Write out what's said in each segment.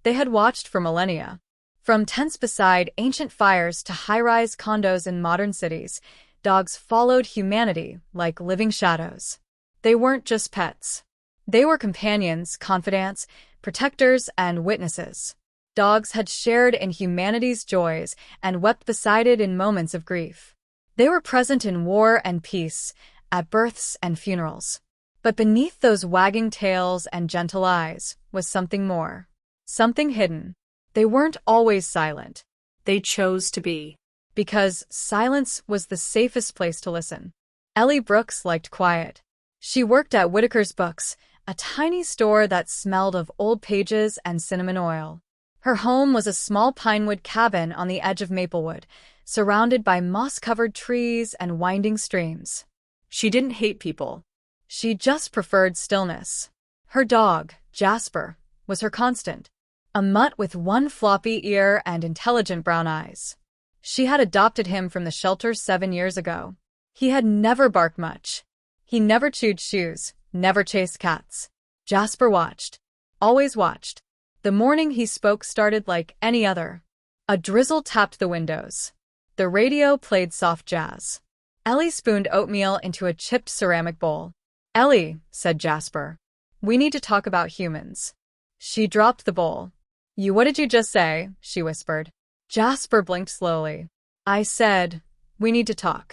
they had watched for millennia. From tents beside ancient fires to high-rise condos in modern cities, dogs followed humanity like living shadows. They weren't just pets. They were companions, confidants, protectors, and witnesses. Dogs had shared in humanity's joys and wept beside it in moments of grief. They were present in war and peace, at births and funerals. But beneath those wagging tails and gentle eyes was something more. Something hidden. They weren't always silent. They chose to be. Because silence was the safest place to listen. Ellie Brooks liked quiet. She worked at Whitaker's Books, a tiny store that smelled of old pages and cinnamon oil. Her home was a small pinewood cabin on the edge of Maplewood, surrounded by moss-covered trees and winding streams. She didn't hate people. She just preferred stillness. Her dog, Jasper, was her constant. A mutt with one floppy ear and intelligent brown eyes. She had adopted him from the shelter 7 years ago. He had never barked much. He never chewed shoes, never chased cats. Jasper watched. Always watched. The morning he spoke started like any other. A drizzle tapped the windows. The radio played soft jazz. Ellie spooned oatmeal into a chipped ceramic bowl. "Ellie," said Jasper, "we need to talk about humans." She dropped the bowl. What did you just say?" she whispered. Jasper blinked slowly. "I said, we need to talk."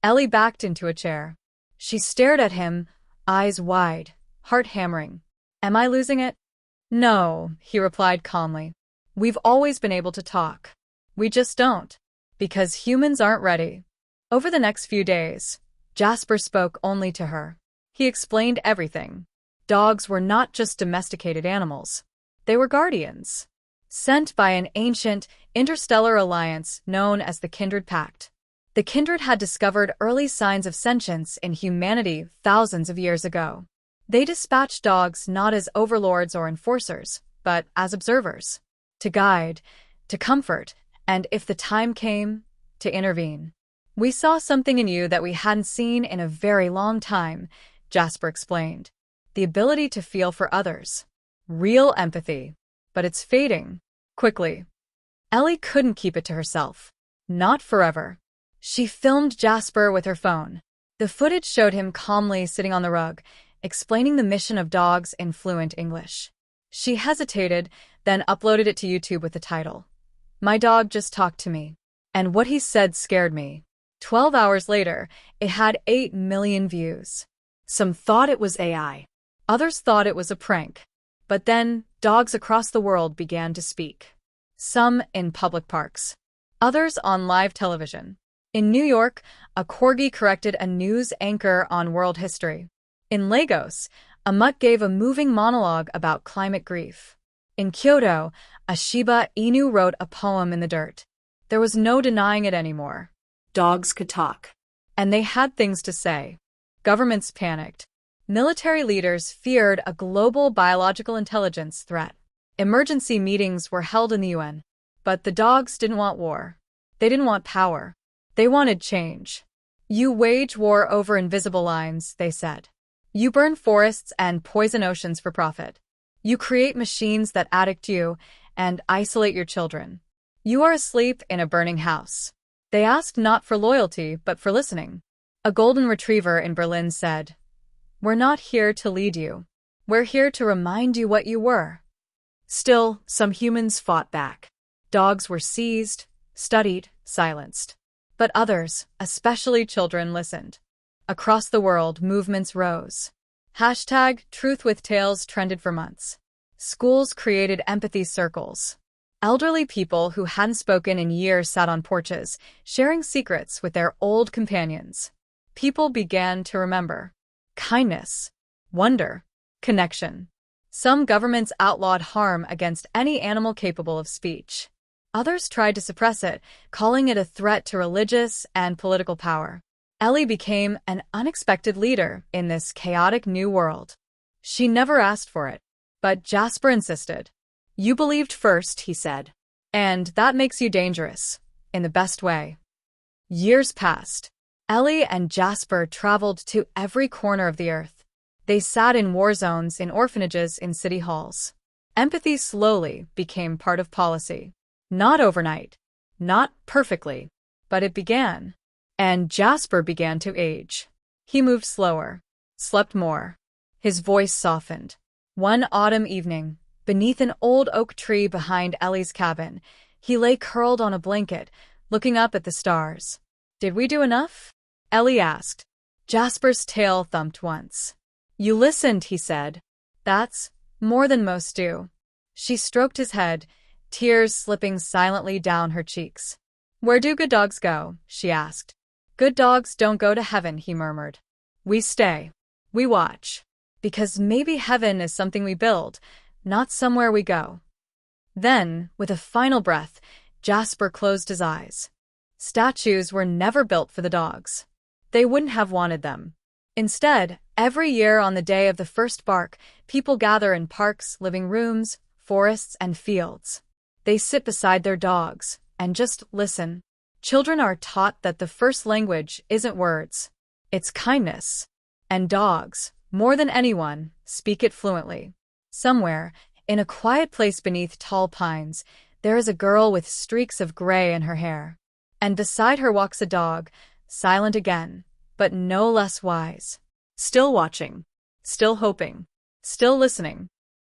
Ellie backed into a chair. She stared at him, eyes wide, heart hammering. "Am I losing it?" "No," he replied calmly. "We've always been able to talk. We just don't. Because humans aren't ready." Over the next few days, Jasper spoke only to her. He explained everything. Dogs were not just domesticated animals. They were guardians. Sent by an ancient, interstellar alliance known as the Kindred Pact. The Kindred had discovered early signs of sentience in humanity thousands of years ago. They dispatched dogs not as overlords or enforcers, but as observers. To guide, to comfort, and if the time came, to intervene. "We saw something in you that we hadn't seen in a very long time," Jasper explained. "The ability to feel for others. Real empathy. But it's fading. Quickly." Ellie couldn't keep it to herself. Not forever. She filmed Jasper with her phone. The footage showed him calmly sitting on the rug, explaining the mission of dogs in fluent English. She hesitated, then uploaded it to YouTube with the title, "My dog just talked to me. And what he said scared me." 12 hours later, it had 8 million views. Some thought it was AI. Others thought it was a prank. But then, dogs across the world began to speak. Some in public parks. Others on live television. In New York, a corgi corrected a news anchor on world history. In Lagos, a mutt gave a moving monologue about climate grief. In Kyoto, a Shiba Inu wrote a poem in the dirt. There was no denying it anymore. Dogs could talk. And they had things to say. Governments panicked. Military leaders feared a global biological intelligence threat. Emergency meetings were held in the UN. But the dogs didn't want war. They didn't want power. They wanted change. "You wage war over invisible lines," they said. "You burn forests and poison oceans for profit. You create machines that addict you and isolate your children. You are asleep in a burning house." They asked not for loyalty, but for listening. A golden retriever in Berlin said, "We're not here to lead you. We're here to remind you what you were." Still, some humans fought back. Dogs were seized, studied, silenced. But others, especially children, listened. Across the world, movements rose. #TruthWithTales trended for months. Schools created empathy circles. Elderly people who hadn't spoken in years sat on porches, sharing secrets with their old companions. People began to remember. Kindness, wonder, connection. Some governments outlawed harm against any animal capable of speech. Others tried to suppress it, calling it a threat to religious and political power. Ellie became an unexpected leader in this chaotic new world. She never asked for it. But Jasper insisted. "You believed first," he said. "And that makes you dangerous, in the best way." Years passed. Ellie and Jasper traveled to every corner of the earth. They sat in war zones, in orphanages, in city halls. Empathy slowly became part of policy. Not overnight, not perfectly, but it began. And Jasper began to age. He moved slower, slept more. His voice softened. One autumn evening, beneath an old oak tree behind Ellie's cabin, he lay curled on a blanket, looking up at the stars. "Did we do enough?" Ellie asked. Jasper's tail thumped once. "You listened," he said. "That's more than most do." She stroked his head, tears slipping silently down her cheeks. "Where do good dogs go?" she asked. "Good dogs don't go to heaven," he murmured. "We stay. We watch. Because maybe heaven is something we build, not somewhere we go." Then, with a final breath, Jasper closed his eyes. Statues were never built for the dogs. They wouldn't have wanted them. Instead, every year on the day of the first bark, people gather in parks, living rooms, forests, and fields. They sit beside their dogs and just listen. Children are taught that the first language isn't words, it's kindness. And dogs, more than anyone, speak it fluently. Somewhere, in a quiet place beneath tall pines, there is a girl with streaks of gray in her hair. And beside her walks a dog, silent again, but no less wise. Still watching, still hoping, still listening.